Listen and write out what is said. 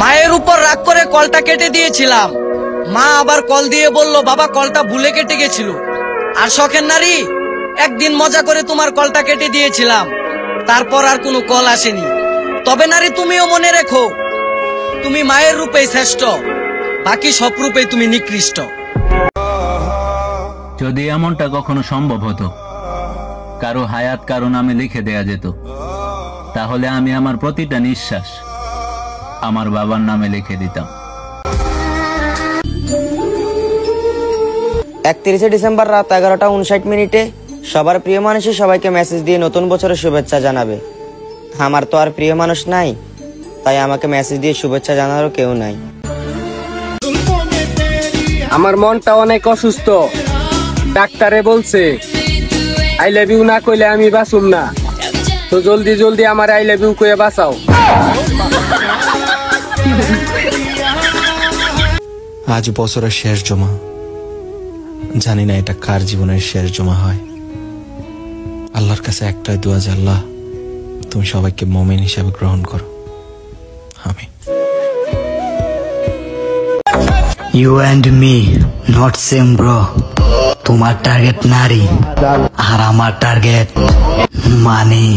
মায়ের উপর রাগ করে কলটা কেটে দিয়েছিলাম। মা আবার কল দিয়ে বলল, বাবা কলটা ভুলে কেটে গেছিল। আর শখের নারী, একদিন মজা করে তোমার কলটা কেটে দিয়েছিলাম, তারপর আর কোনো কল আসেনি। তবে নারী, তুমিও মনে রেখো, তুমি মায়ের রূপেই শ্রেষ্ঠ, বাকি সব রূপেই তুমি নিকৃষ্ট। যদি এমনটা কখনো সম্ভব হতো, কারো হায়াত কারো নামে লিখে দেয়া যেত, তাহলে আমি আমার প্রতিটা নিঃশ্বাস আমার বাবার নামে লিখে দিতাম। 31 ডিসেম্বর রাত 11:59 সবার প্রিয় মানুষই সবাইকে মেসেজ দিয়ে নতুন বছরের শুভেচ্ছা জানাবে। আমার তো আর প্রিয় মানুষ নাই, তাই আমাকে মেসেজ দিয়ে শুভেচ্ছা জানারও কেউ নাই। আমার মনটা অনেক অসুস্থ, ডাক্তারে বলছে আই লাভ ইউ না কইলে আমি বাঁচুম না, তো জলদি জলদি আমার আই লাভ ইউ কইয়া বাঁচাও। আজ বছরের শেষ জমা, জানি না এটা কার জীবনের শেষ জমা হয়। আল্লাহর কাছে একটাই দোয়া যে আল্লাহ তুমি সবাইকে মুমিন হিসেবে গ্রহণ করো, আমিন। You and me not same bro. তোমার টার্গেট নারী আর আমার টার্গেট মানি।